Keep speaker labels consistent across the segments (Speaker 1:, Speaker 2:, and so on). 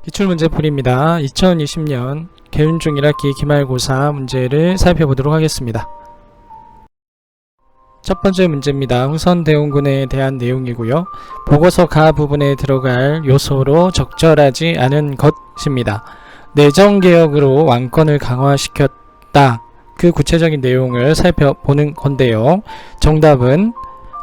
Speaker 1: 기출문제풀이입니다. 2020년 개운중 1학기 기말고사 문제를 살펴보도록 하겠습니다. 첫 번째 문제입니다. 후선 대원군에 대한 내용이고요. 보고서 가 부분에 들어갈 요소로 적절하지 않은 것입니다. 내정개혁으로 왕권을 강화시켰다. 그 구체적인 내용을 살펴보는 건데요. 정답은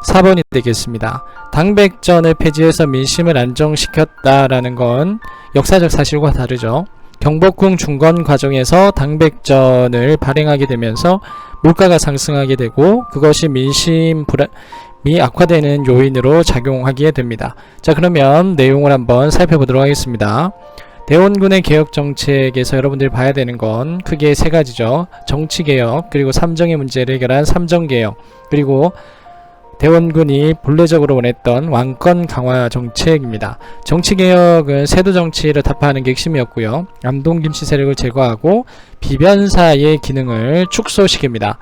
Speaker 1: 4번이 되겠습니다. 당백전을 폐지해서 민심을 안정시켰다라는 건 역사적 사실과 다르죠. 경복궁 중건 과정에서 당백전을 발행하게 되면서 물가가 상승하게 되고 그것이 민심 불안이 악화되는 요인으로 작용하게 됩니다. 자, 그러면 내용을 한번 살펴보도록 하겠습니다. 대원군의 개혁 정책에서 여러분들이 봐야 되는 건 크게 세 가지죠. 정치개혁, 그리고 삼정의 문제를 해결한 삼정개혁, 그리고 대원군이 본래적으로 원했던 왕권 강화 정책입니다. 정치개혁은 세도정치를 타파하는 게 핵심이었고요. 안동김씨 세력을 제거하고 비변사의 기능을 축소시킵니다.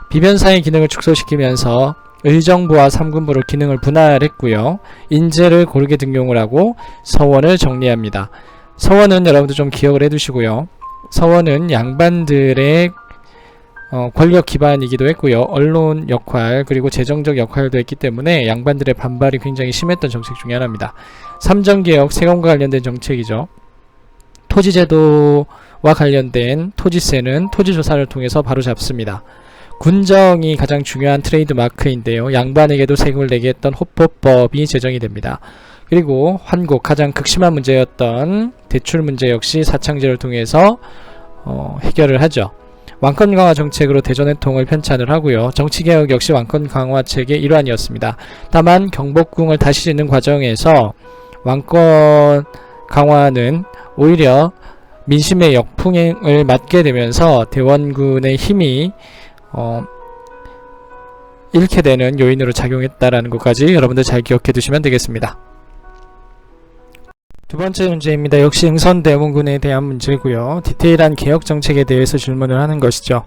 Speaker 1: 비변사의 기능을 축소시키면서 의정부와 삼군부로 기능을 분할했고요. 인재를 고르게 등용을 하고 서원을 정리합니다. 서원은 여러분들 좀 기억을 해두시고요. 서원은 양반들의 권력 기반이기도 했고요. 언론 역할 그리고 재정적 역할도 했기 때문에 양반들의 반발이 굉장히 심했던 정책 중에 하나입니다. 삼정개혁, 세금과 관련된 정책이죠. 토지제도와 관련된 토지세는 토지조사를 통해서 바로 잡습니다. 군정이 가장 중요한 트레이드 마크인데요. 양반에게도 세금을 내게 했던 호포법이 제정이 됩니다. 그리고 환곡, 가장 극심한 문제였던 대출 문제 역시 사창제를 통해서 해결을 하죠. 왕권 강화 정책으로 대전해통을 편찬을 하고요. 정치개혁 역시 왕권 강화책의 일환이었습니다. 다만 경복궁을 다시 짓는 과정에서 왕권 강화는 오히려 민심의 역풍을 맞게 되면서 대원군의 힘이 잃게 되는 요인으로 작용했다라는 것까지 여러분들 잘 기억해 두시면 되겠습니다. 두 번째 문제입니다. 역시 응선대원군에 대한 문제고요. 디테일한 개혁 정책에 대해서 질문을 하는 것이죠.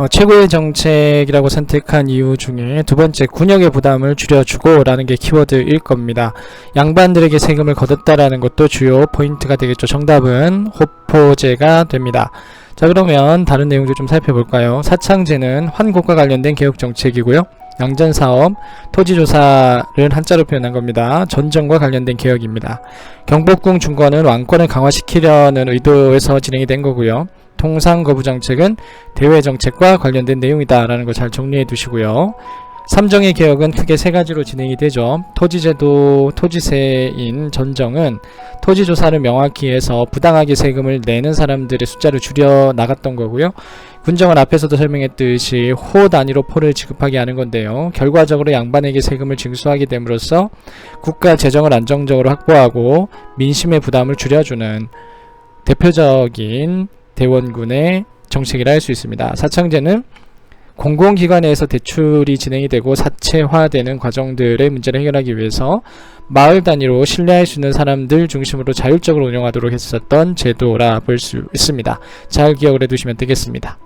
Speaker 1: 최고의 정책이라고 선택한 이유 중에 두 번째, 군역의 부담을 줄여주고 라는 게 키워드일 겁니다. 양반들에게 세금을 거뒀다라는 것도 주요 포인트가 되겠죠. 정답은 호포제가 됩니다. 자, 그러면 다른 내용도 좀 살펴볼까요? 사창제는 환곡과 관련된 개혁 정책이고요. 양전사업, 토지조사를 한자로 표현한 겁니다. 전정과 관련된 개혁입니다. 경복궁 중건은 왕권을 강화시키려는 의도에서 진행이 된 거고요. 통상거부정책은 대외정책과 관련된 내용이다 라는 거 잘 정리해 두시고요. 삼정의 개혁은 크게 세 가지로 진행이 되죠. 토지제도, 토지세인 전정은 토지조사를 명확히 해서 부당하게 세금을 내는 사람들의 숫자를 줄여 나갔던 거고요. 군정은 앞에서도 설명했듯이 호 단위로 포를 지급하게 하는 건데요. 결과적으로 양반에게 세금을 징수하게 됨으로써 국가 재정을 안정적으로 확보하고 민심의 부담을 줄여주는 대표적인 대원군의 정책이라 할 수 있습니다. 사창제는 공공기관에서 대출이 진행이 되고 사채화되는 과정들의 문제를 해결하기 위해서 마을 단위로 신뢰할 수 있는 사람들 중심으로 자율적으로 운영하도록 했었던 제도라 볼 수 있습니다. 잘 기억을 해두시면 되겠습니다.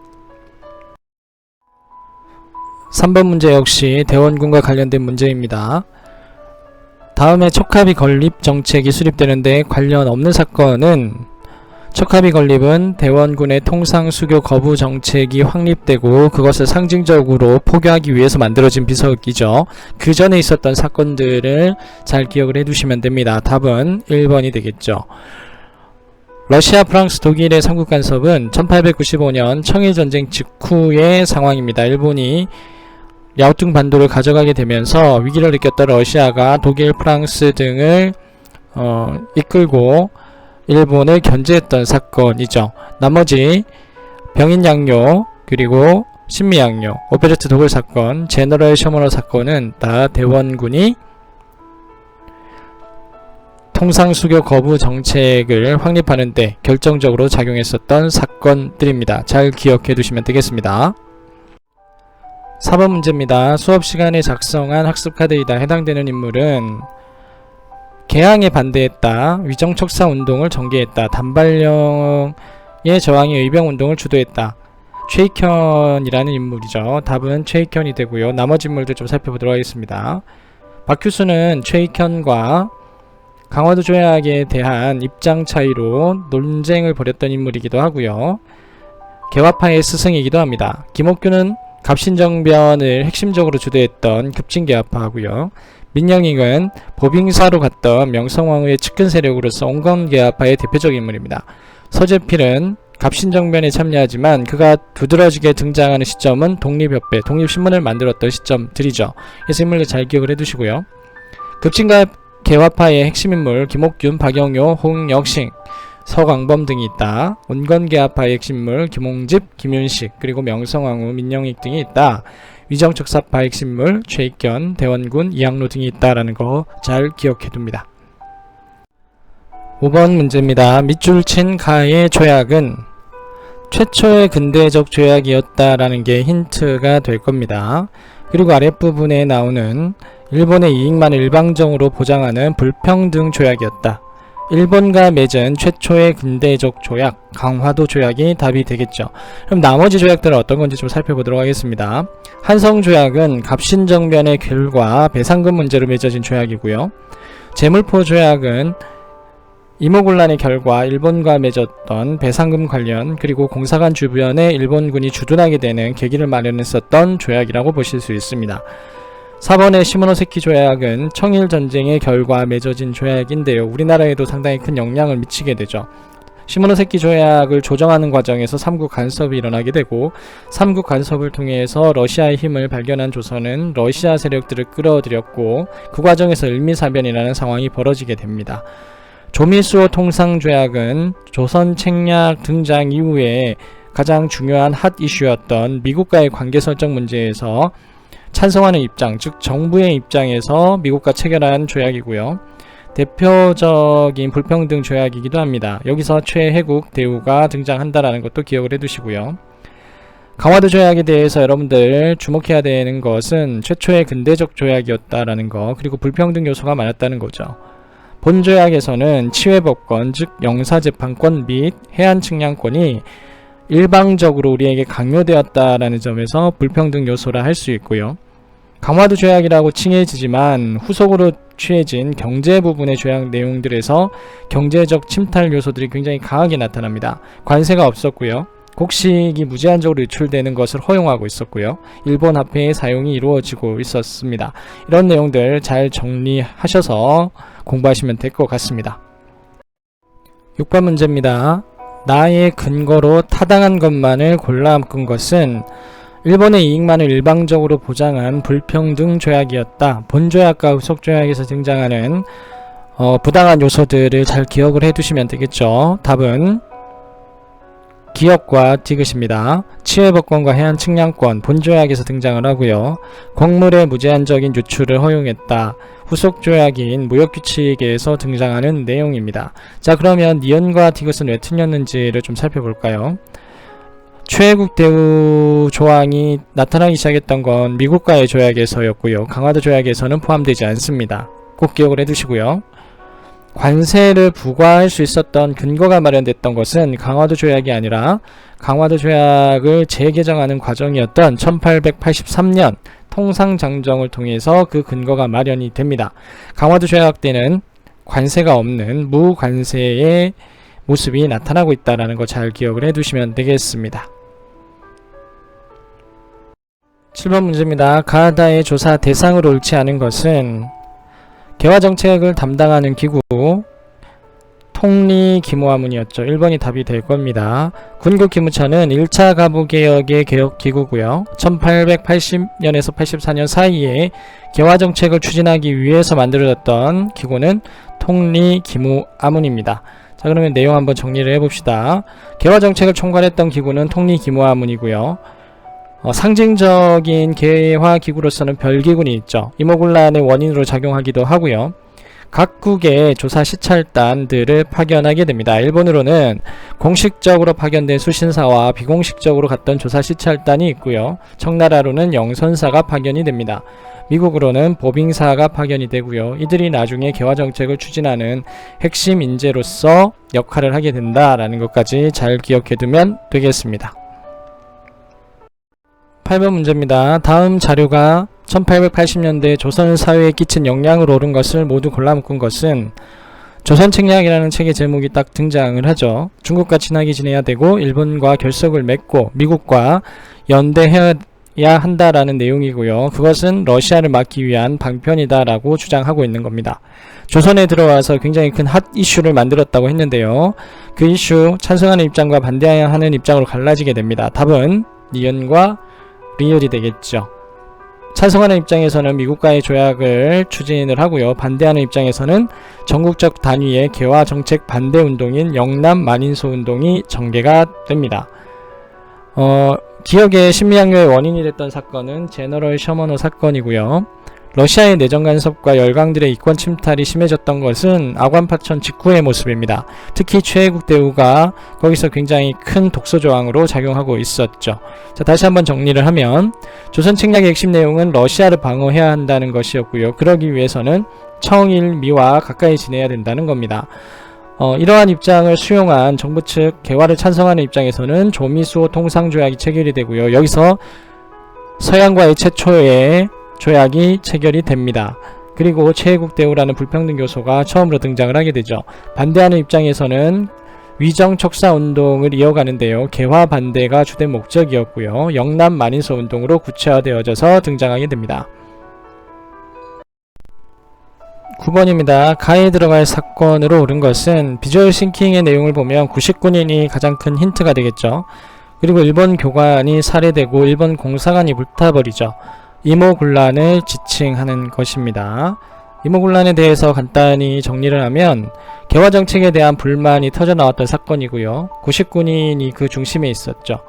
Speaker 1: 3번 문제 역시 대원군과 관련된 문제입니다. 다음에 척합이 건립 정책이 수립되는데 관련 없는 사건은 척합이 건립은 대원군의 통상수교 거부 정책이 확립되고 그것을 상징적으로 포교하기 위해서 만들어진 비석이죠. 그 전에 있었던 사건들을 잘 기억을 해두시면 됩니다. 답은 1번이 되겠죠. 러시아, 프랑스, 독일의 삼국 간섭은 1895년 청일전쟁 직후의 상황입니다. 일본이 야오퉁 반도를 가져가게 되면서 위기를 느꼈던 러시아가 독일, 프랑스 등을 이끌고 일본을 견제했던 사건이죠. 나머지 병인 양요, 그리고 신미 양요, 오페레트 도굴 사건, 제너럴 셔머너 사건은 다 대원군이 통상수교 거부 정책을 확립하는 데 결정적으로 작용했었던 사건들입니다. 잘 기억해 두시면 되겠습니다. 4번 문제입니다. 수업시간에 작성한 학습카드이다. 해당되는 인물은 개항에 반대했다. 위정척사운동을 전개했다. 단발령의 저항에 의병운동을 주도했다. 최익현이라는 인물이죠. 답은 최익현이 되고요. 나머지 인물들 좀 살펴보도록 하겠습니다. 박규수는 최익현과 강화도 조약에 대한 입장 차이로 논쟁을 벌였던 인물이기도 하고요. 개화파의 스승이기도 합니다. 김옥규는 갑신정변을 핵심적으로 주도했던 급진개화파하고요. 민영익은 보빙사로 갔던 명성황후의 측근 세력으로서 온건개화파의 대표적인 인물입니다. 서재필은 갑신정변에 참여하지만 그가 두드러지게 등장하는 시점은 독립협회, 독립신문을 만들었던 시점들이죠. 그래서 인물을 잘 기억을 해두시고요. 급진개화파의 핵심 인물 김옥균, 박영효, 홍역식, 서광범 등이 있다. 온건개화파의 핵심인물 김홍집, 김윤식, 그리고 명성황후, 민영익 등이 있다. 위정척사파 핵심인물 최익견, 대원군, 이항로 등이 있다라는 거 잘 기억해둡니다. 5번 문제입니다. 밑줄 친 가의 조약은 최초의 근대적 조약이었다라는 게 힌트가 될 겁니다. 그리고 아랫부분에 나오는 일본의 이익만을 일방적으로 보장하는 불평등 조약이었다. 일본과 맺은 최초의 근대적 조약, 강화도 조약이 답이 되겠죠. 그럼 나머지 조약들은 어떤 건지 좀 살펴보도록 하겠습니다. 한성조약은 갑신정변의 결과 배상금 문제로 맺어진 조약이고요. 제물포 조약은 이모군란의 결과 일본과 맺었던 배상금 관련, 그리고 공사관 주변에 일본군이 주둔하게 되는 계기를 마련했었던 조약이라고 보실 수 있습니다. 4번의 시모노세키 조약은 청일전쟁의 결과 맺어진 조약인데요. 우리나라에도 상당히 큰 영향을 미치게 되죠. 시모노세키 조약을 조정하는 과정에서 삼국 간섭이 일어나게 되고, 삼국 간섭을 통해서 러시아의 힘을 발견한 조선은 러시아 세력들을 끌어들였고, 그 과정에서 을미사변이라는 상황이 벌어지게 됩니다. 조미수호 통상조약은 조선 책략 등장 이후에 가장 중요한 핫 이슈였던 미국과의 관계 설정 문제에서 찬성하는 입장, 즉 정부의 입장에서 미국과 체결한 조약이고요. 대표적인 불평등 조약이기도 합니다. 여기서 최혜국 대우가 등장한다라는 것도 기억을 해두시고요. 강화도 조약에 대해서 여러분들 주목해야 되는 것은 최초의 근대적 조약이었다라는 거, 그리고 불평등 요소가 많았다는 거죠. 본 조약에서는 치외법권, 즉 영사재판권 및 해안측량권이 일방적으로 우리에게 강요되었다라는 점에서 불평등 요소라 할 수 있고요. 강화도 조약이라고 칭해지지만 후속으로 취해진 경제 부분의 조약 내용들에서 경제적 침탈 요소들이 굉장히 강하게 나타납니다. 관세가 없었고요. 곡식이 무제한적으로 유출되는 것을 허용하고 있었고요. 일본 화폐의 사용이 이루어지고 있었습니다. 이런 내용들 잘 정리하셔서 공부하시면 될 것 같습니다. 6번 문제입니다. 나의 근거로 타당한 것만을 골라 묶은 것은 일본의 이익만을 일방적으로 보장한 불평등 조약이었다. 본 조약과 후속 조약에서 등장하는 부당한 요소들을 잘 기억을 해두시면 되겠죠. 답은 기업과 디귿입니다. 치외법권과 해안측량권, 본 조약에서 등장을 하고요. 곡물의 무제한적인 유출을 허용했다. 후속 조약인 무역규칙에서 등장하는 내용입니다. 자, 그러면 니은과 디귿은 왜 틀렸는지를 좀 살펴볼까요? 최혜국 대우 조항이 나타나기 시작했던 건 미국과의 조약에서였고요. 강화도 조약에서는 포함되지 않습니다. 꼭 기억을 해두시고요. 관세를 부과할 수 있었던 근거가 마련됐던 것은 강화도 조약이 아니라 강화도 조약을 재개정하는 과정이었던 1883년 통상장정을 통해서 그 근거가 마련이 됩니다. 강화도 조약 때는 관세가 없는 무관세의 모습이 나타나고 있다는 거 잘 기억을 해두시면 되겠습니다. 7번 문제입니다. 가하다의 조사 대상으로 옳지 않은 것은 개화정책을 담당하는 기구 통리기무화문이었죠. 1번이 답이 될 겁니다. 군국기무처는 1차 가부개혁의 개혁기구고요. 1880년에서 84년 사이에 개화정책을 추진하기 위해서 만들어졌던 기구는 통리기무화문입니다. 자, 그러면 내용 한번 정리를 해봅시다. 개화정책을 총괄했던 기구는 통리기무화문이고요. 상징적인 개화기구로서는 별기군이 있죠. 이모군란의 원인으로 작용하기도 하고요. 각국의 조사 시찰단들을 파견하게 됩니다. 일본으로는 공식적으로 파견된 수신사와 비공식적으로 갔던 조사 시찰단이 있고요. 청나라로는 영선사가 파견이 됩니다. 미국으로는 보빙사가 파견이 되고요. 이들이 나중에 개화정책을 추진하는 핵심 인재로서 역할을 하게 된다라는 것까지 잘 기억해두면 되겠습니다. 8번 문제입니다. 다음 자료가 1880년대 조선 사회에 끼친 영향을 옳은 것을 모두 골라 묶은 것은 조선책략이라는 책의 제목이 딱 등장을 하죠. 중국과 친하게 지내야 되고 일본과 결석을 맺고 미국과 연대해야 한다라는 내용이고요. 그것은 러시아를 막기 위한 방편이다라고 주장하고 있는 겁니다. 조선에 들어와서 굉장히 큰 핫 이슈를 만들었다고 했는데요. 그 이슈 찬성하는 입장과 반대하는 입장으로 갈라지게 됩니다. 답은 니은과 리을이 되겠죠. 찬성하는 입장에서는 미국과의 조약을 추진을 하고요. 반대하는 입장에서는 전국적 단위의 개화 정책 반대 운동인 영남 만인소 운동이 전개가 됩니다. 기억의 신미양요의 원인이 됐던 사건은 제너럴 셔머너 사건이고요. 러시아의 내정 간섭과 열강들의 이권 침탈이 심해졌던 것은 아관파천 직후의 모습입니다. 특히 최애국 대우가 거기서 굉장히 큰 독소 조항으로 작용하고 있었죠. 자, 다시 한번 정리를 하면 조선 책략의 핵심 내용은 러시아를 방어해야 한다는 것이었고요. 그러기 위해서는 청일미와 가까이 지내야 된다는 겁니다. 이러한 입장을 수용한 정부 측 개화를 찬성하는 입장에서는 조미수호 통상조약이 체결이 되고요. 여기서 서양과의 최초의 조약이 체결이 됩니다. 그리고 최애국 대우라는 불평등 요소가 처음으로 등장을 하게 되죠. 반대하는 입장에서는 위정 척사 운동을 이어가는데요. 개화 반대가 주된 목적이었고요. 영남 만인소 운동으로 구체화되어져서 등장하게 됩니다. 9번입니다. 가에 들어갈 사건으로 옳은 것은 비주얼 싱킹의 내용을 보면 99년이 가장 큰 힌트가 되겠죠. 그리고 일본 교관이 살해되고 일본 공사관이 불타버리죠. 이모군란을 지칭하는 것입니다. 이모군란에 대해서 간단히 정리를 하면 개화정책에 대한 불만이 터져나왔던 사건이고요. 99년이 그 중심에 있었죠.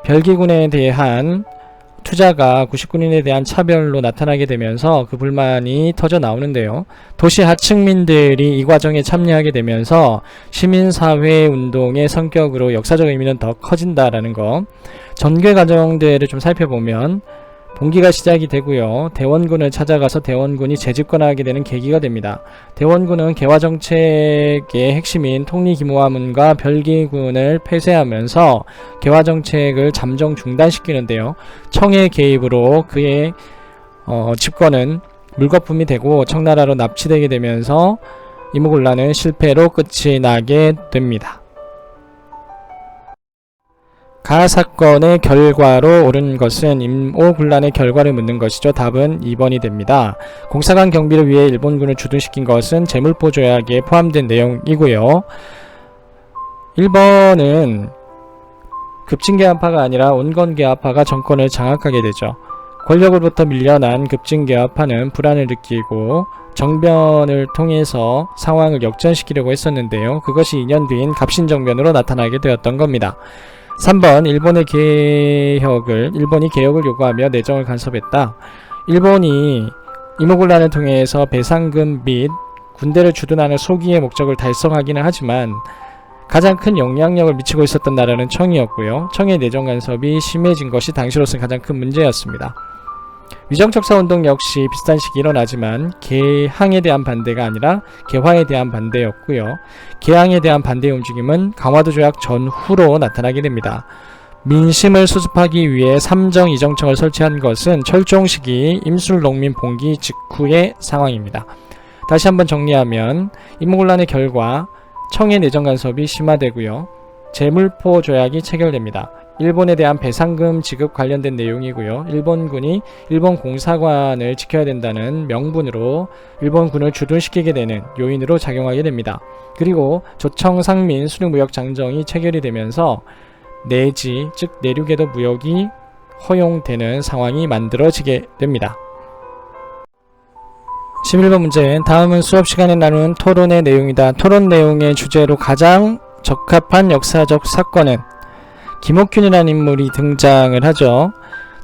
Speaker 1: 별기군에 대한 투자가 99년에 대한 차별로 나타나게 되면서 그 불만이 터져 나오는데요. 도시 하층민들이 이 과정에 참여하게 되면서 시민사회 운동의 성격으로 역사적 의미는 더 커진다라는 거. 전개 과정들을 좀 살펴보면 봉기가 시작이 되고요. 대원군을 찾아가서 대원군이 재집권하게 되는 계기가 됩니다. 대원군은 개화정책의 핵심인 통리기무화문과 별기군을 폐쇄하면서 개화정책을 잠정 중단시키는데요. 청의 개입으로 그의 집권은 물거품이 되고 청나라로 납치되게 되면서 이모군란은 실패로 끝이 나게 됩니다. 가 사건의 결과로 옳은 것은 임오군란의 결과를 묻는 것이죠. 답은 2번이 됩니다. 공사관 경비를 위해 일본군을 주둔시킨 것은 제물포 조약에 포함된 내용이고요. 1번은 급진개화파가 아니라 온건개화파가 정권을 장악하게 되죠. 권력으로부터 밀려난 급진개화파는 불안을 느끼고 정변을 통해서 상황을 역전시키려고 했었는데요. 그것이 2년 뒤인 갑신정변으로 나타나게 되었던 겁니다. 3번 일본이 개혁을 요구하며 내정을 간섭했다. 일본이 이모군란을 통해서 배상금 및 군대를 주둔하는 소기의 목적을 달성하기는 하지만 가장 큰 영향력을 미치고 있었던 나라는 청이었고요. 청의 내정 간섭이 심해진 것이 당시로서는 가장 큰 문제였습니다. 위정척사운동 역시 비슷한 시기 일어나지만 개항에 대한 반대가 아니라 개화에 대한 반대였고요. 개항에 대한 반대의 움직임은 강화도 조약 전후로 나타나게 됩니다. 민심을 수습하기 위해 삼정이정청을 설치한 것은 철종 시기 임술농민 봉기 직후의 상황입니다. 다시 한번 정리하면 이모군란의 결과 청의 내정 간섭이 심화되고요. 제물포 조약이 체결됩니다. 일본에 대한 배상금 지급 관련된 내용이고요. 일본군이 일본 공사관을 지켜야 된다는 명분으로 일본군을 주둔시키게 되는 요인으로 작용하게 됩니다. 그리고 조청상민 수륙무역장정이 체결이 되면서 내지, 즉 내륙에도 무역이 허용되는 상황이 만들어지게 됩니다. 11번 문제. 다음은 수업 시간에 나누는 토론의 내용이다. 토론 내용의 주제로 가장 적합한 역사적 사건은 김옥균이라는 인물이 등장을 하죠.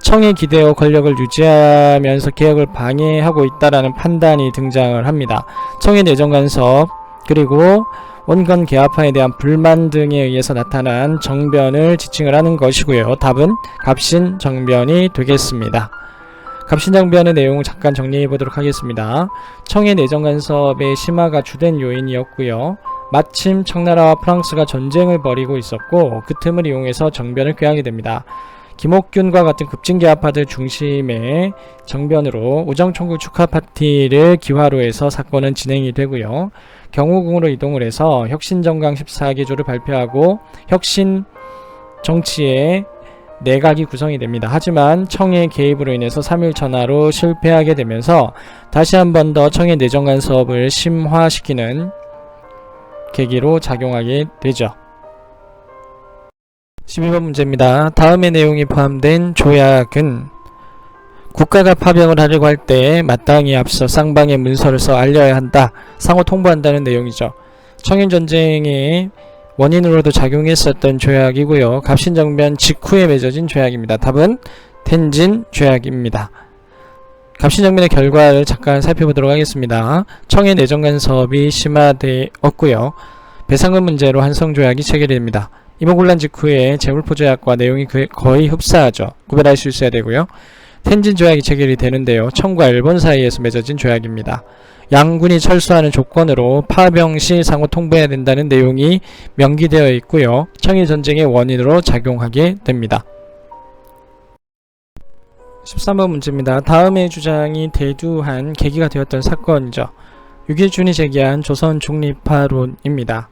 Speaker 1: 청에 기대어 권력을 유지하면서 개혁을 방해하고 있다라는 판단이 등장을 합니다. 청의 내정 간섭 그리고 온건 개화파에 대한 불만 등에 의해서 나타난 정변을 지칭을 하는 것이고요. 답은 갑신정변이 되겠습니다. 갑신정변의 내용을 잠깐 정리해 보도록 하겠습니다. 청의 내정 간섭의 심화가 주된 요인이었고요. 마침 청나라와 프랑스가 전쟁을 벌이고 있었고 그 틈을 이용해서 정변을 꾀하게 됩니다. 김옥균과 같은 급진계파들 중심의 정변으로 우정총국 축하 파티를 기화로 해서 사건은 진행이 되고요. 경호궁으로 이동을 해서 혁신정강 14기조를 발표하고 혁신 정치의 내각이 구성이 됩니다. 하지만 청의 개입으로 인해서 3일 전화로 실패하게 되면서 다시 한 번 더 청의 내정간 사업을 심화시키는 계기로 작용하게 되죠. 12번 문제입니다. 다음의 내용이 포함된 조약은 국가가 파병을 하려고 할 때 마땅히 앞서 쌍방의 문서를 써 알려야 한다. 상호 통보한다는 내용이죠. 청일전쟁의 원인으로도 작용했었던 조약이고요. 갑신정변 직후에 맺어진 조약입니다. 답은 텐진 조약입니다. 갑신정변의 결과를 잠깐 살펴보도록 하겠습니다. 청의 내정간 사업이 심화되었고요. 배상금 문제로 한성조약이 체결됩니다. 임오군란 직후에 재물포조약과 내용이 거의 흡사하죠. 구별할 수 있어야 되고요. 텐진 조약이 체결이 되는데요. 청과 일본 사이에서 맺어진 조약입니다. 양군이 철수하는 조건으로 파병 시 상호 통보해야 된다는 내용이 명기되어 있고요. 청일전쟁의 원인으로 작용하게 됩니다. 13번 문제입니다. 다음의 주장이 대두한 계기가 되었던 사건이죠. 6.1준이 제기한 조선 중립파론입니다.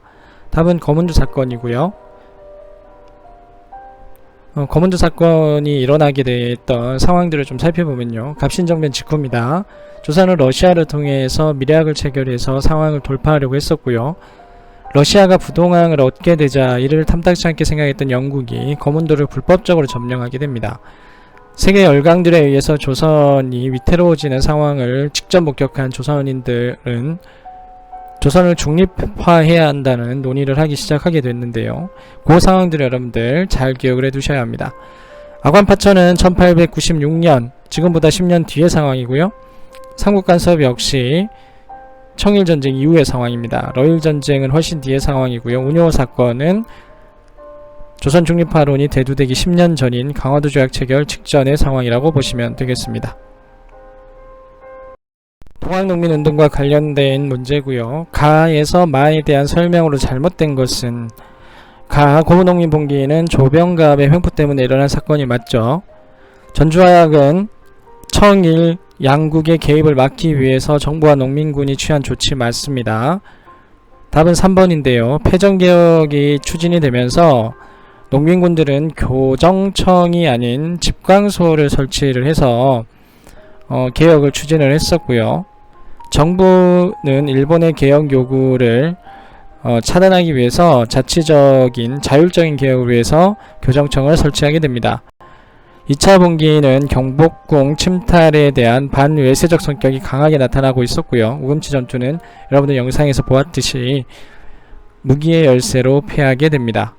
Speaker 1: 답은 거문주 사건이고요. 거문주 사건이 일어나게 됐던 상황들을 좀 살펴보면요. 갑신정변 직후입니다. 조선은 러시아를 통해서 미래학을 체결해서 상황을 돌파하려고 했었고요. 러시아가 부동항을 얻게 되자 이를 탐탁치 않게 생각했던 영국이 거문도를 불법적으로 점령하게 됩니다. 세계 열강들에 의해서 조선이 위태로워지는 상황을 직접 목격한 조선인들은 조선을 중립화해야 한다는 논의를 하기 시작하게 됐는데요. 그 상황들을 여러분들 잘 기억을 해두셔야 합니다. 아관파천은 1896년, 지금보다 10년 뒤의 상황이고요. 삼국간섭 역시 청일전쟁 이후의 상황입니다. 러일전쟁은 훨씬 뒤의 상황이고요. 운요 사건은 조선 중립화론이 대두되기 10년 전인 강화도 조약 체결 직전의 상황이라고 보시면 되겠습니다. 동학농민운동과 관련된 문제고요. 가에서 마에 대한 설명으로 잘못된 것은 가 고무농민 봉기는 조병갑의 횡포 때문에 일어난 사건이 맞죠. 전주화약은 청일 양국의 개입을 막기 위해서 정부와 농민군이 취한 조치 맞습니다. 답은 3번인데요. 패전개혁이 추진이 되면서 농민군들은 교정청이 아닌 집광소를 설치를 해서 개혁을 추진을 했었고요. 정부는 일본의 개혁 요구를 차단하기 위해서 자치적인 자율적인 개혁을 위해서 교정청을 설치하게 됩니다. 2차 분기는 경복궁 침탈에 대한 반외세적 성격이 강하게 나타나고 있었고요. 우금치 전투는 여러분들 영상에서 보았듯이 무기의 열세로 패하게 됩니다.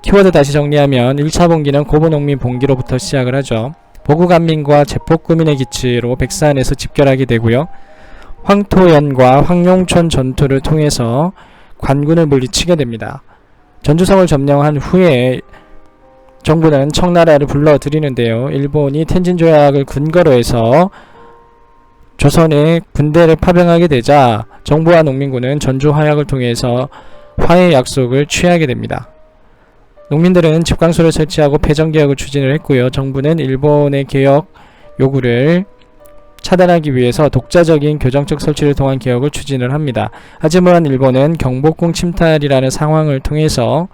Speaker 1: 키워드 다시 정리하면 1차 봉기는 고부농민 봉기로부터 시작을 하죠. 보구간민과 제폭구민의 기치로 백산에서 집결하게 되고요. 황토연과 황룡촌 전투를 통해서 관군을 물리치게 됩니다. 전주성을 점령한 후에 정부는 청나라를 불러들이는데요. 일본이 텐진조약을 근거로 해서 조선에 군대를 파병하게 되자 정부와 농민군은 전주화약을 통해서 화해 약속을 취하게 됩니다. 농민들은 집광소를 설치하고 패전개혁을 추진을 했고요. 정부는 일본의 개혁 요구를 차단하기 위해서 독자적인 교정적 설치를 통한 개혁을 추진을 합니다. 하지만 일본은 경복궁 침탈이라는 상황을 통해서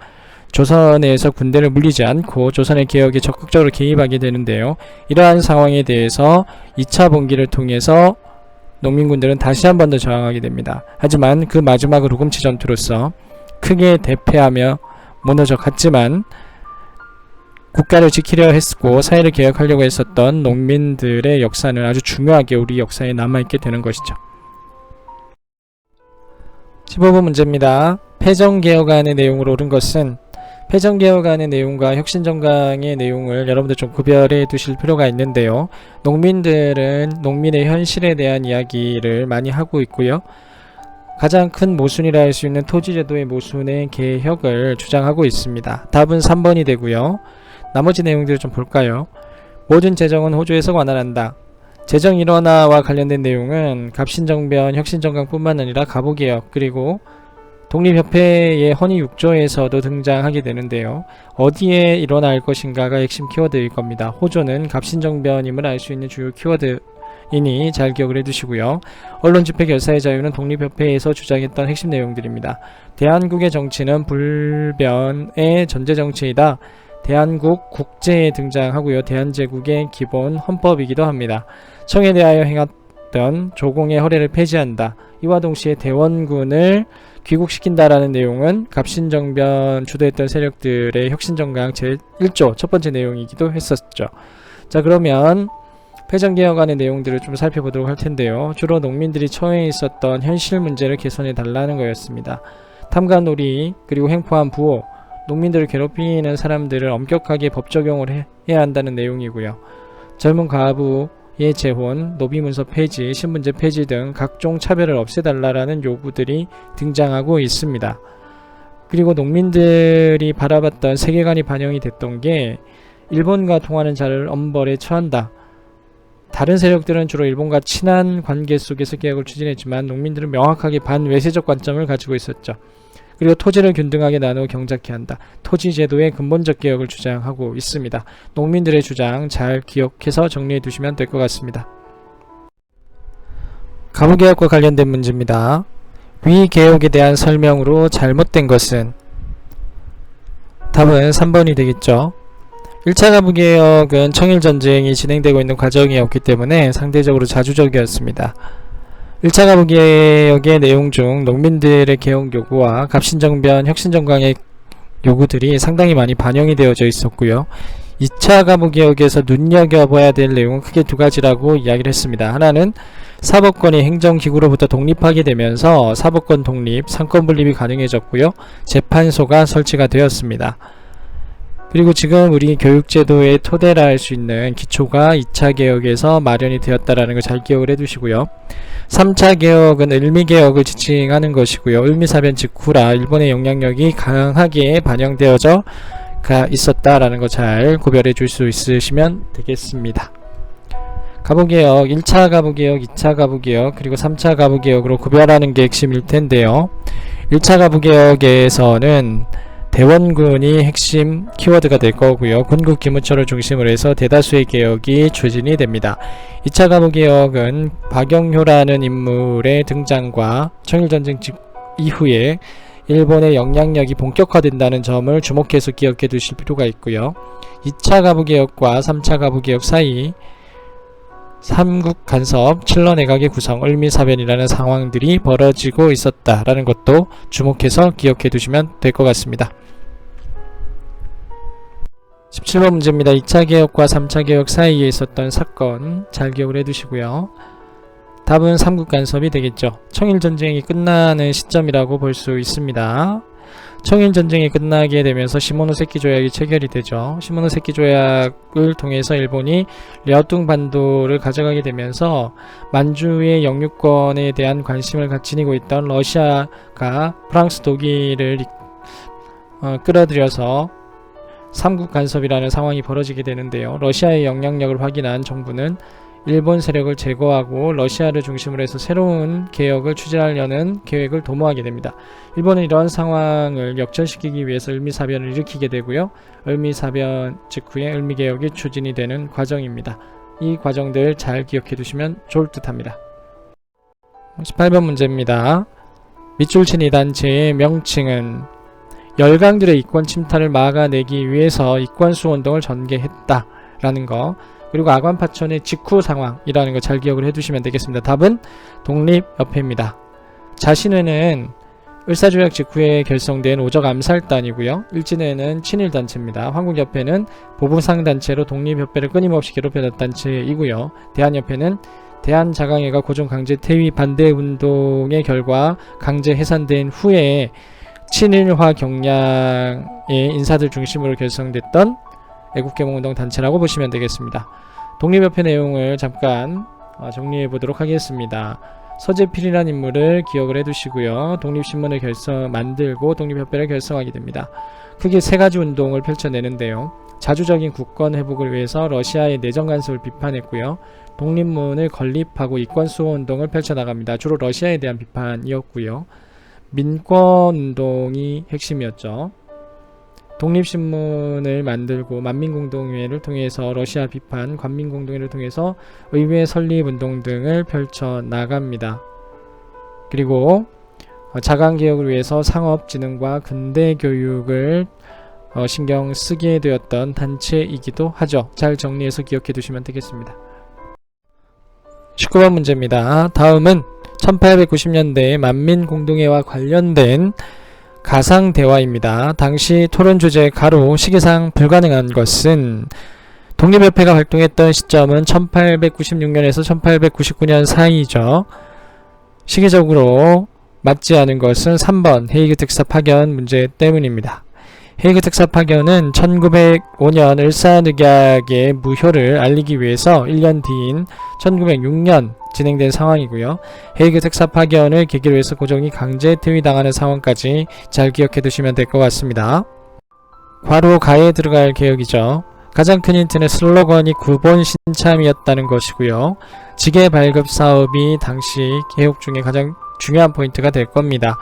Speaker 1: 조선에서 군대를 물리지 않고 조선의 개혁에 적극적으로 개입하게 되는데요. 이러한 상황에 대해서 2차 봉기를 통해서 농민군들은 다시 한 번 더 저항하게 됩니다. 하지만 그 마지막으로 우금치 전투로서 크게 대패하며 무너져 갔지만 국가를 지키려 했고 사회를 개혁하려고 했었던 농민들의 역사는 아주 중요하게 우리 역사에 남아있게 되는 것이죠. 15번 문제입니다. 패전개혁안의 내용으로 옳은 것은 패전개혁안의 내용과 혁신정강의 내용을 여러분들 좀 구별해 두실 필요가 있는데요. 농민들은 농민의 현실에 대한 이야기를 많이 하고 있고요. 가장 큰 모순이라 할 수 있는 토지제도의 모순의 개혁을 주장하고 있습니다. 답은 3번이 되고요. 나머지 내용들을 좀 볼까요? 모든 재정은 호주에서 관할한다. 재정 일원화와 관련된 내용은 갑신정변, 혁신정강 뿐만 아니라 가보개혁 그리고 독립협회의 허니 6조에서도 등장하게 되는데요. 어디에 일어날 것인가가 핵심 키워드일 겁니다. 호조는 갑신정변임을 알 수 있는 주요 키워드이니 잘 기억을 해두시고요. 언론 집회 결사의 자유는 독립협회에서 주장했던 핵심 내용들입니다. 대한국의 정치는 불변의 전제정치이다. 대한국 국제에 등장하고요. 대한제국의 기본 헌법이기도 합니다. 청에 대하여 행했던 조공의 허례를 폐지한다. 이와 동시에 대원군을 귀국시킨다라는 내용은 갑신정변 주도했던 세력들의 혁신정강 제1조 첫 번째 내용이기도 했었죠. 자, 그러면 패전개혁안의 내용들을 좀 살펴보도록 할 텐데요. 주로 농민들이 처해 있었던 현실 문제를 개선해 달라는 거였습니다. 탐관오리 그리고 횡포한 부호, 농민들을 괴롭히는 사람들을 엄격하게 법 적용을 해야 한다는 내용이고요. 젊은 과부의 재혼, 노비문서 폐지, 신분제 폐지 등 각종 차별을 없애달라는 요구들이 등장하고 있습니다. 그리고 농민들이 바라봤던 세계관이 반영이 됐던 게 일본과 통하는 자를 엄벌에 처한다. 다른 세력들은 주로 일본과 친한 관계 속에서 개혁을 추진했지만 농민들은 명확하게 반외세적 관점을 가지고 있었죠. 그리고 토지를 균등하게 나누어 경작케 한다. 토지제도의 근본적 개혁을 주장하고 있습니다. 농민들의 주장 잘 기억해서 정리해 두시면 될 것 같습니다. 가부개혁과 관련된 문제입니다. 위 개혁에 대한 설명으로 잘못된 것은? 답은 3번이 되겠죠. 1차 가부개혁은 청일전쟁이 진행되고 있는 과정이었기 때문에 상대적으로 자주적이었습니다. 1차 가부개혁의 내용 중 농민들의 개혁 요구와 갑신정변, 혁신정강의 요구들이 상당히 많이 반영이 되어져 있었고요. 2차 가부개혁에서 눈여겨봐야 될 내용은 크게 두 가지라고 이야기를 했습니다. 하나는 사법권이 행정기구로부터 독립하게 되면서 사법권 독립, 상권 분립이 가능해졌고요. 재판소가 설치가 되었습니다. 그리고 지금 우리 교육제도의 토대라 할 수 있는 기초가 2차 개혁에서 마련이 되었다라는 걸 잘 기억을 해두시고요. 3차 개혁은 을미개혁을 지칭하는 것이고요. 을미사변 직후라 일본의 영향력이 강하게 반영되어져 있었다라는 거 잘 구별해 줄 수 있으시면 되겠습니다. 가부개혁, 1차 가부개혁, 2차 가부개혁, 그리고 3차 가부개혁으로 구별하는 게 핵심일 텐데요. 1차 가부개혁에서는 대원군이 핵심 키워드가 될 거고요. 군국기무처를 중심으로 해서 대다수의 개혁이 추진이 됩니다. 2차 가부개혁은 박영효라는 인물의 등장과 청일전쟁 이후에 일본의 영향력이 본격화된다는 점을 주목해서 기억해 두실 필요가 있고요. 2차 가부개혁과 3차 가부개혁 사이 삼국 간섭, 칠러 내각의 구성, 을미사변이라는 상황들이 벌어지고 있었다라는 것도 주목해서 기억해 두시면 될 것 같습니다. 17번 문제입니다. 2차 개혁과 3차 개혁 사이에 있었던 사건 잘 기억을 해두시고요. 답은 삼국 간섭이 되겠죠. 청일전쟁이 끝나는 시점이라고 볼 수 있습니다. 청일전쟁이 끝나게 되면서 시모노세키 조약이 체결이 되죠. 시모노세키 조약을 통해서 일본이 랴오뚱 반도를 가져가게 되면서 만주의 영유권에 대한 관심을 지니고 있던 러시아가 프랑스, 독일을 끌어들여서 삼국 간섭이라는 상황이 벌어지게 되는데요. 러시아의 영향력을 확인한 정부는 일본 세력을 제거하고 러시아를 중심으로 해서 새로운 개혁을 추진하려는 계획을 도모하게 됩니다. 일본은 이러한 상황을 역전시키기 위해서 을미사변을 일으키게 되고요. 을미사변 직후에 을미개혁이 추진이 되는 과정입니다. 이 과정들 잘 기억해 두시면 좋을 듯 합니다. 18번 문제입니다. 밑줄 친 이 단체의 명칭은 열강들의 이권 침탈을 막아내기 위해서 이권수운동을 전개했다라는 거, 그리고 아관파천의 직후 상황이라는 거 잘 기억을 해두시면 되겠습니다. 답은 독립협회입니다. 자신회는 을사조약 직후에 결성된 오적 암살단이고요. 일진회는 친일단체입니다. 한국협회는 보부상단체로 독립협회를 끊임없이 괴롭혀던 단체이고요. 대한협회는 대한자강회가 고종 강제 퇴위 반대운동의 결과 강제 해산된 후에 친일화 경향의 인사들 중심으로 결성됐던 애국개몽운동 단체라고 보시면 되겠습니다. 독립협회 내용을 잠깐 정리해 보도록 하겠습니다. 서재필이라는 인물을 기억을 해두시고요. 독립신문을 만들고 독립협회를 결성하게 됩니다. 크게 세 가지 운동을 펼쳐내는데요. 자주적인 국권 회복을 위해서 러시아의 내정 간섭을 비판했고요. 독립문을 건립하고 이권수호 운동을 펼쳐나갑니다. 주로 러시아에 대한 비판이었고요. 민권운동이 핵심이었죠. 독립신문을 만들고 만민공동회를 통해서 러시아 비판, 관민공동회를 통해서 의회 설립운동 등을 펼쳐 나갑니다. 그리고 자강개혁을 위해서 상업진흥과 근대교육을 신경 쓰게 되었던 단체이기도 하죠. 잘 정리해서 기억해 두시면 되겠습니다. 19번 문제입니다. 다음은 1890년대 만민공동회와 관련된 가상대화입니다. 당시 토론 주제 가로 시기상 불가능한 것은 독립협회가 활동했던 시점은 1896년에서 1899년 사이죠. 시기적으로 맞지 않은 것은 3번 헤이그 특사 파견 문제 때문입니다. 헤이그 특사 파견은 1905년 을사늑약의 무효를 알리기 위해서 1년 뒤인 1906년 진행된 상황이고요. 헤이그 특사 파견을 계기로 해서 고종이 강제 퇴위당하는 상황까지 잘 기억해 두시면 될 것 같습니다. 괄호 가에 들어갈 개혁이죠. 가장 큰 힌트는 슬로건이 구본 신참이었다는 것이고요. 지계 발급 사업이 당시 개혁 중에 가장 중요한 포인트가 될 겁니다.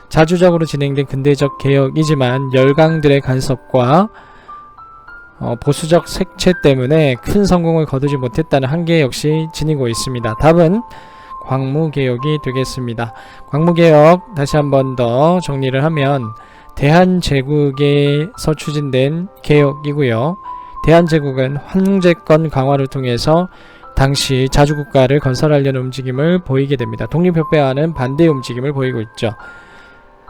Speaker 1: 자주적으로 진행된 근대적 개혁이지만 열강들의 간섭과 보수적 색채 때문에 큰 성공을 거두지 못했다는 한계 역시 지니고 있습니다. 답은 광무개혁이 되겠습니다. 광무개혁 다시 한 번 더 정리를 하면 대한제국에서 추진된 개혁이고요. 대한제국은 황제권 강화를 통해서 당시 자주국가를 건설하려는 움직임을 보이게 됩니다. 독립협회와는 반대의 움직임을 보이고 있죠.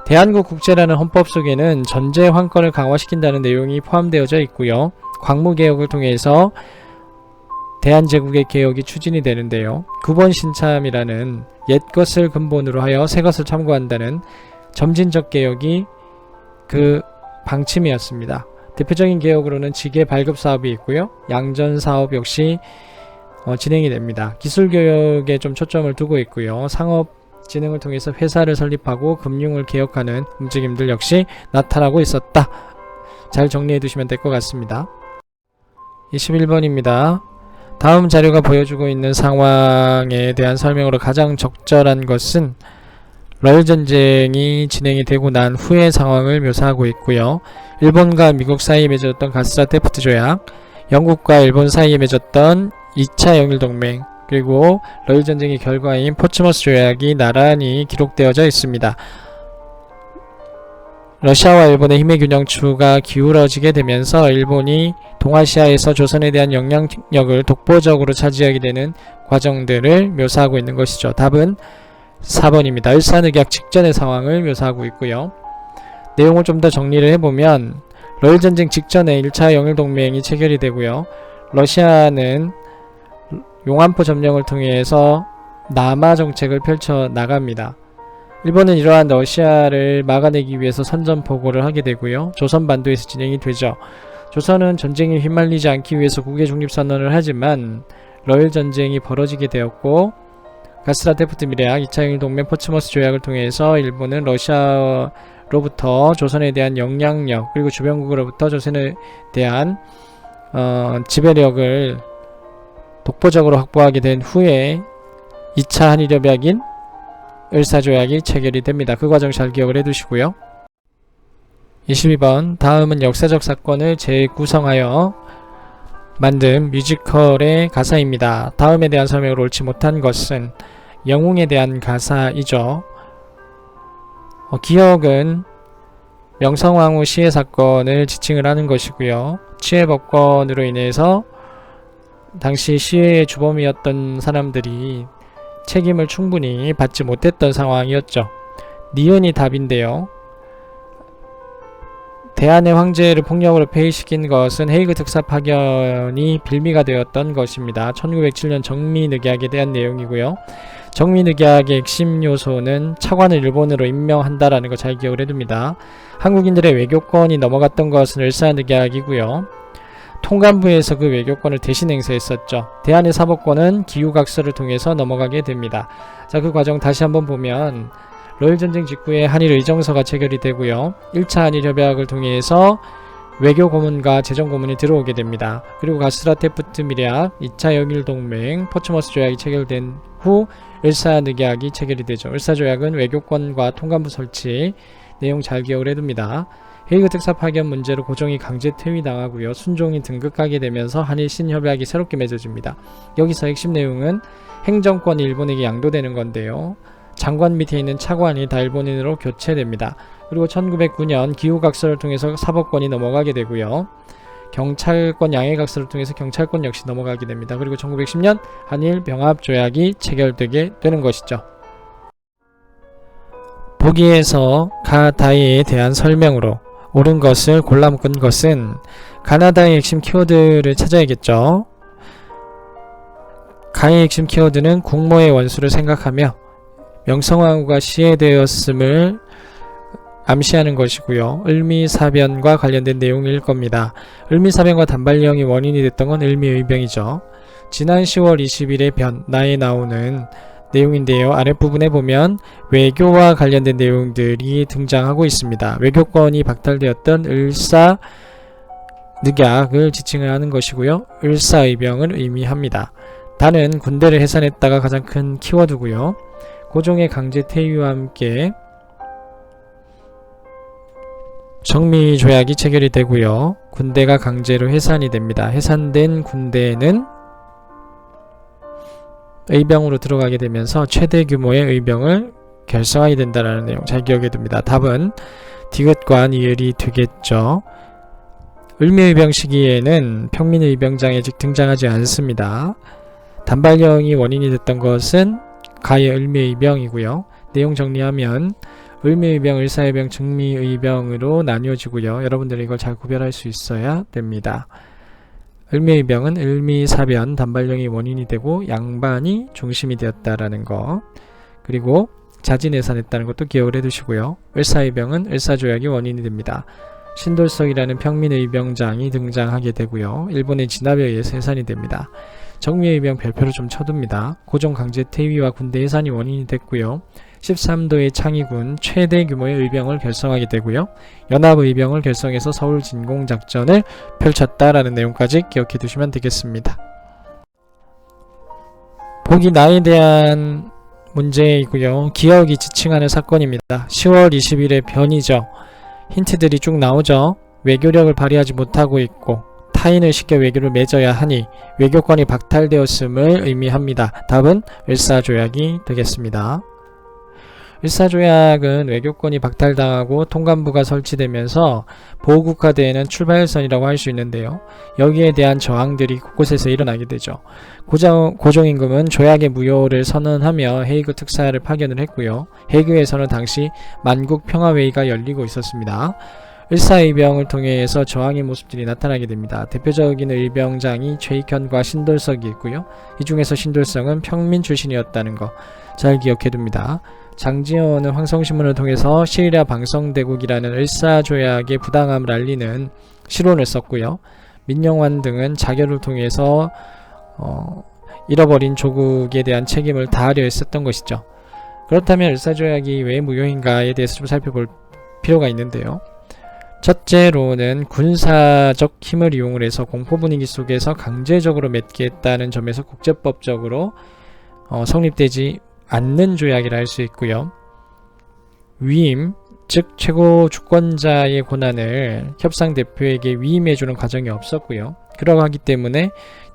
Speaker 1: 대한국 국제라는 헌법 속에는 전제 황권을 강화시킨다는 내용이 포함되어져 있고요. 광무개혁을 통해서 대한제국의 개혁이 추진이 되는데요. 구본 신참이라는 옛것을 근본으로 하여 새것을 참고한다는 점진적 개혁이 그 방침이었습니다. 대표적인 개혁으로는 지계 발급 사업이 있고요. 양전 사업 역시 진행이 됩니다. 기술교육에 좀 초점을 두고 있고요. 상업진흥을 통해서 회사를 설립하고 금융을 개혁하는 움직임들 역시 나타나고 있었다. 잘 정리해 두시면 될 것 같습니다. 21번입니다. 다음 자료가 보여주고 있는 상황에 대한 설명으로 가장 적절한 것은 러일전쟁이 진행이 되고 난 후의 상황을 묘사하고 있고요. 일본과 미국 사이에 맺었던 가스라테프트 조약, 영국과 일본 사이에 맺었던 2차 영일동맹, 그리고 러일전쟁의 결과인 포츠머스 조약이 나란히 기록되어져 있습니다. 러시아와 일본의 힘의 균형추가 기울어지게 되면서 일본이 동아시아에서 조선에 대한 영향력을 독보적으로 차지하게 되는 과정들을 묘사하고 있는 것이죠. 답은 4번입니다. 을사늑약 직전의 상황을 묘사하고 있고요. 내용을 좀 더 정리를 해보면 러일전쟁 직전에 1차 영일동맹이 체결이 되고요. 러시아는 용안포 점령을 통해서 남하 정책을 펼쳐 나갑니다. 일본은 이러한 러시아를 막아내기 위해서 선전포고를 하게 되고요. 조선반도에서 진행이 되죠. 조선은 전쟁에 휘말리지 않기 위해서 국외 중립선언을 하지만 러일전쟁이 벌어지게 되었고 가스라테프트 밀약, 2차 영일동맹, 포츠머스 조약을 통해서 일본은 러시아로부터 조선에 대한 영향력 그리고 주변국으로부터 조선에 대한 지배력을 독보적으로 확보하게 된 후에 2차 한일협약인 을사조약이 체결이 됩니다. 그 과정 잘 기억을 해두시고요. 22번 다음은 역사적 사건을 재구성하여 만든 뮤지컬의 가사입니다. 다음에 대한 설명을 옳지 못한 것은 영웅에 대한 가사이죠. 기억은 명성황후 시해 사건을 지칭을 하는 것이고요. 치해법권으로 인해서 당시 시해의 주범이었던 사람들이 책임을 충분히 받지 못했던 상황이었죠. 니은이 답인데요. 대한의 황제를 폭력으로 폐위시킨 것은 헤이그 특사 파견이 빌미가 되었던 것입니다. 1907년 정미늑약에 대한 내용이고요. 정미늑약의 핵심 요소는 차관을 일본으로 임명한다라는 거 잘 기억을 해둡니다. 한국인들의 외교권이 넘어갔던 것은 을사늑약이고요. 통감부에서 그 외교권을 대신 행사했었죠. 대한의 사법권은 기후각서를 통해서 넘어가게 됩니다. 자, 그 과정 다시 한번 보면 러일전쟁 직후에 한일의정서가 체결이 되고요. 1차 한일협약을 통해서 외교고문과 재정고문이 들어오게 됩니다. 그리고 가스라테프트 밀약, 2차 영일동맹, 포츠머스 조약이 체결된 후 을사늑약이 체결이 되죠. 을사조약은 외교권과 통감부 설치 내용 잘 기억을 해둡니다. 헤이그 특사 파견 문제로 고종이 강제 퇴위당하고요. 순종이 등극하게 되면서 한일 신협약이 새롭게 맺어집니다. 여기서 핵심 내용은 행정권이 일본에게 양도되는 건데요. 장관 밑에 있는 차관이 다 일본인으로 교체됩니다. 그리고 1909년 기후각서를 통해서 사법권이 넘어가게 되고요. 경찰권 양해각서를 통해서 경찰권 역시 넘어가게 됩니다. 그리고 1910년 한일 병합조약이 체결되게 되는 것이죠. 보기에서 가다이에 대한 설명으로 옳은 것을 골라 묶은 것은 가나다의 핵심 키워드를 찾아야겠죠. 가의 핵심 키워드는 국모의 원수를 생각하며 명성황후가 시해되었음을 암시하는 것이고요. 을미사변과 관련된 내용일 겁니다. 을미사변과 단발령이 원인이 됐던 건 을미의병이죠. 지난 10월 20일에 변나에 나오는 내용인데요. 아랫부분에 보면 외교와 관련된 내용들이 등장하고 있습니다. 외교권이 박탈되었던 을사늑약을 지칭을 하는 것이고요. 을사의병을 의미합니다. 단은 군대를 해산했다가 가장 큰 키워드고요. 고종의 강제 퇴위와 함께 정미조약이 체결이 되고요. 군대가 강제로 해산이 됩니다. 해산된 군대는 의병으로 들어가게 되면서 최대 규모의 의병을 결성하게 된다는 내용 잘 기억해 둡니다. 답은 디귿과 니을이 되겠죠. 을미의병 시기에는 평민의병장이 아직 등장하지 않습니다. 단발령이 원인이 됐던 것은 가의 을미의병이고요. 내용 정리하면 을미의병, 을사의병, 증미의병으로 나뉘어지고요. 여러분들이 이걸 잘 구별할 수 있어야 됩니다. 을미의병은 을미사변, 단발령이 원인이 되고 양반이 중심이 되었다라는 거, 그리고 자진해산했다는 것도 기억을 해두시고요. 을사의병은 을사조약이 원인이 됩니다. 신돌석이라는 평민의병장이 등장하게 되고요. 일본의 진압에 의해서 해산이 됩니다. 정미의병 별표를 좀 쳐둡니다. 고종 강제 퇴위와 군대 해산이 원인이 됐고요. 13도의 창의군 최대 규모의 의병을 결성하게 되고요. 연합의병을 결성해서 서울 진공작전을 펼쳤다라는 내용까지 기억해 두시면 되겠습니다. 보기 나에 대한 문제이고요. 기억이 지칭하는 사건입니다. 10월 20일의 변이죠. 힌트들이 쭉 나오죠. 외교력을 발휘하지 못하고 있고 타인을 시켜 외교를 맺어야 하니 외교권이 박탈되었음을 의미합니다. 답은 을사조약이 되겠습니다. 을사조약은 외교권이 박탈당하고 통감부가 설치되면서 보호국가대회는 출발선이라고 할 수 있는데요. 여기에 대한 저항들이 곳곳에서 일어나게 되죠. 고종임금은 조약의 무효를 선언하며 헤이그 특사를 파견을 했고요. 헤이그에서는 당시 만국평화회의가 열리고 있었습니다. 을사의병을 통해서 저항의 모습들이 나타나게 됩니다. 대표적인 의병장이 최익현과 신돌석이 있고요. 이 중에서 신돌석은 평민 출신이었다는 거 잘 기억해둡니다. 장지원은 황성신문을 통해서 시리아 방성대국이라는 을사조약의 부당함을 알리는 시론을 썼고요. 민영환 등은 자결을 통해서 잃어버린 조국에 대한 책임을 다하려 했었던 것이죠. 그렇다면 을사조약이 왜 무효인가에 대해서 좀 살펴볼 필요가 있는데요. 첫째로는 군사적 힘을 이용을 해서 공포 분위기 속에서 강제적으로 맺게 했다는 점에서 국제법적으로 성립되지 않는 조약이라 할 수 있고요. 위임, 즉 최고 주권자의 권한을 협상 대표에게 위임해주는 과정이 없었고요. 그러하기 때문에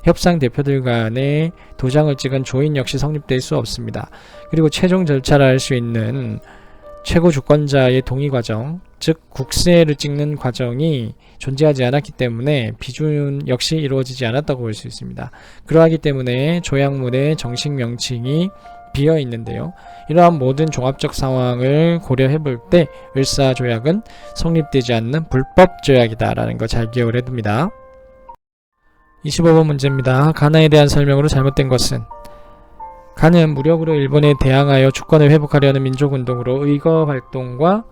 Speaker 1: 협상 대표들 간에 도장을 찍은 조인 역시 성립될 수 없습니다. 그리고 최종 절차를 할 수 있는 최고 주권자의 동의 과정, 즉 국세를 찍는 과정이 존재하지 않았기 때문에 비준 역시 이루어지지 않았다고 볼 수 있습니다. 그러하기 때문에 조약문의 정식 명칭이 비어 있는데요. 이러한 모든 종합적 상황을 고려해 볼 때 을사조약은 성립되지 않는 불법 조약이다라는 거 잘 기억을 해둡니다. 25번 문제입니다. 가나에 대한 설명으로 잘못된 것은 가는 무력으로 일본에 대항하여 주권을 회복하려는 민족운동으로 의거활동과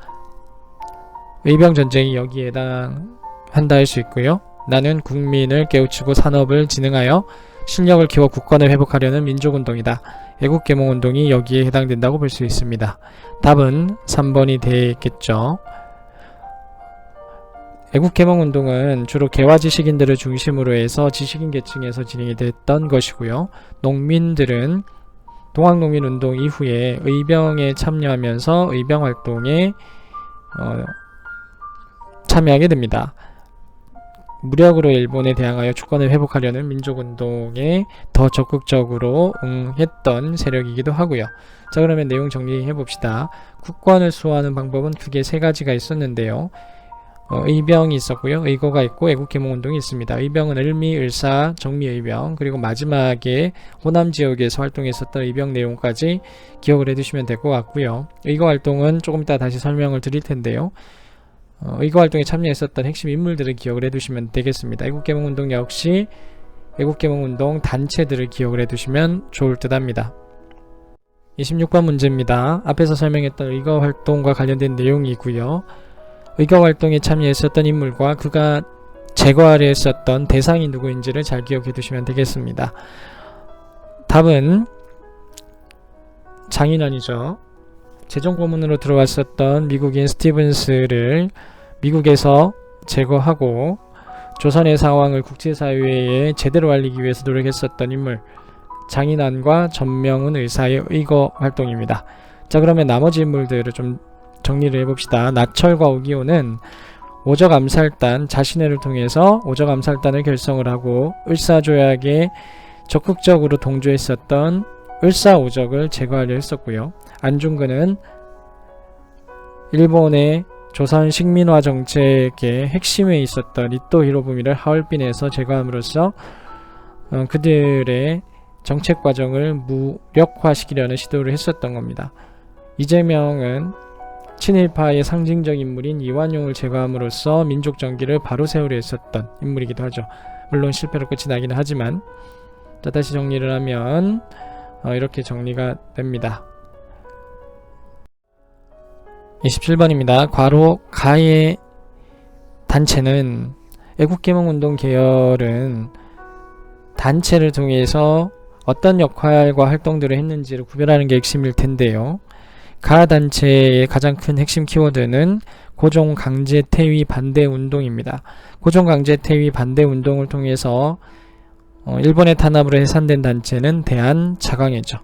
Speaker 1: 의병전쟁이 여기에 해당한다 할 수 있고요. 나는 국민을 깨우치고 산업을 진흥하여 실력을 키워 국권을 회복하려는 민족운동이다. 애국개몽운동이 여기에 해당된다고 볼 수 있습니다. 답은 3번이 되겠죠. 애국개몽운동은 주로 개화지식인들을 중심으로 해서 지식인 계층에서 진행이 됐던 것이고요. 농민들은 동학농민운동 이후에 의병에 참여하면서 의병활동에 참여하게 됩니다. 무력으로 일본에 대항하여 주권을 회복하려는 민족운동에 더 적극적으로 응했던 세력이기도 하고요. 자, 그러면 내용 정리해 봅시다. 국권을 수호하는 방법은 크게 세 가지가 있었는데요. 의병이 있었고요. 의거가 있고 애국개몽운동이 있습니다. 의병은 을미, 을사, 정미의병, 그리고 마지막에 호남 지역에서 활동했었던 의병 내용까지 기억을 해두시면 될 것 같고요. 의거 활동은 조금 이따 다시 설명을 드릴 텐데요. 의거 활동에 참여했었던 핵심 인물들을 기억을 해두시면 되겠습니다. 애국개몽운동 역시 애국개몽운동 단체들을 기억을 해두시면 좋을 듯 합니다. 26번 문제입니다. 앞에서 설명했던 의거 활동과 관련된 내용이고요. 의거 활동에 참여했었던 인물과 그가 제거하려 했었던 대상이 누구인지를 잘 기억해 두시면 되겠습니다. 답은 장인환이죠. 재정고문으로 들어왔었던 미국인 스티븐스를 미국에서 제거하고 조선의 상황을 국제사회에 제대로 알리기 위해서 노력했었던 인물, 장인환과 전명훈 의사의 의거 활동입니다. 자, 그러면 나머지 인물들을 좀 정리를 해봅시다. 나철과 오기호는 오적암살단, 자신회를 통해서 오적암살단을 결성을 하고 을사조약에 적극적으로 동조했었던 을사오적을 제거하려 했었고요. 안중근은 일본의 조선 식민화 정책의 핵심에 있었던 이토 히로부미를 하얼빈에서 제거함으로써 그들의 정책 과정을 무력화시키려는 시도를 했었던 겁니다. 이재명은 친일파의 상징적 인물인 이완용을 제거함으로써 민족 정기를 바로 세우려 했었던 인물이기도 하죠. 물론 실패로 끝이 나기는 하지만, 자, 다시 정리를 하면 이렇게 정리가 됩니다. 27번입니다. 괄호 가의 단체는 애국개몽운동 계열은 단체를 통해서 어떤 역할과 활동들을 했는지를 구별하는 게 핵심일 텐데요. 가 단체의 가장 큰 핵심 키워드는 고종 강제 퇴위 반대 운동입니다. 고종 강제 퇴위 반대 운동을 통해서 일본의 탄압으로 해산된 단체는 대한자강회죠.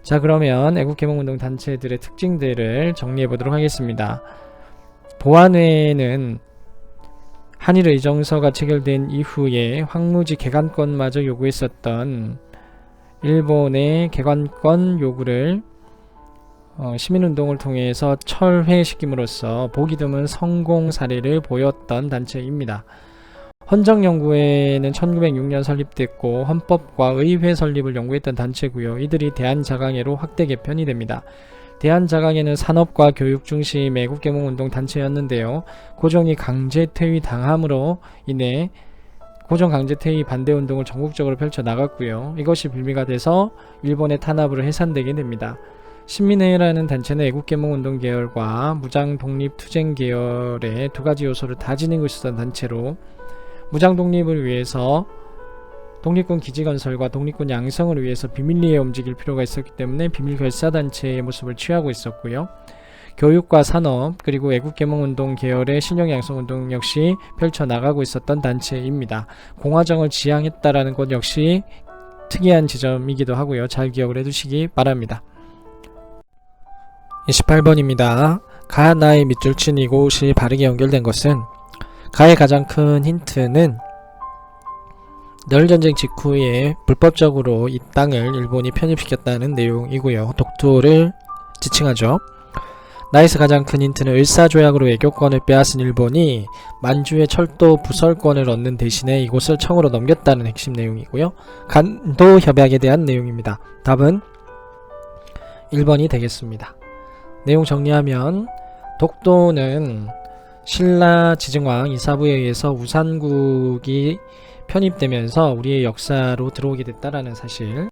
Speaker 1: 자, 그러면 애국개몽운동 단체들의 특징들을 정리해 보도록 하겠습니다. 보안회는 한일의정서가 체결된 이후에 황무지 개간권마저 요구했었던 일본의 개간권 요구를 시민운동을 통해서 철회시킴으로써 보기 드문 성공 사례를 보였던 단체입니다. 헌정연구회는 1906년 설립됐고 헌법과 의회 설립을 연구했던 단체고요. 이들이 대한자강회로 확대 개편이 됩니다. 대한자강회는 산업과 교육 중심의 애국개몽운동 단체였는데요. 고종이 강제 퇴위 당함으로 인해 고종 강제 퇴위 반대 운동을 전국적으로 펼쳐 나갔고요. 이것이 빌미가 돼서 일본의 탄압으로 해산되게 됩니다. 신민회라는 단체는 애국개몽운동 계열과 무장독립투쟁 계열의 두 가지 요소를 다 지니고 있었던 단체로 무장독립을 위해서 독립군 기지건설과 독립군 양성을 위해서 비밀리에 움직일 필요가 있었기 때문에 비밀결사단체의 모습을 취하고 있었고요. 교육과 산업 그리고 애국개몽운동 계열의 신령양성운동 역시 펼쳐나가고 있었던 단체입니다. 공화정을 지향했다라는 것 역시 특이한 지점이기도 하고요. 잘 기억을 해두시기 바랍니다. 28번입니다. 가 나의 밑줄 친 이곳이 바르게 연결된 것은 가의 가장 큰 힌트는 널전쟁 직후에 불법적으로 이 땅을 일본이 편입시켰다는 내용이고요. 독도를 지칭하죠. 나에서 가장 큰 힌트는 을사조약으로 외교권을 빼앗은 일본이 만주의 철도 부설권을 얻는 대신에 이곳을 청으로 넘겼다는 핵심 내용이고요. 간도 협약에 대한 내용입니다. 답은 1번이 되겠습니다. 내용 정리하면 독도는 신라 지증왕 이사부에 의해서 우산국이 편입되면서 우리의 역사로 들어오게 됐다라는 사실,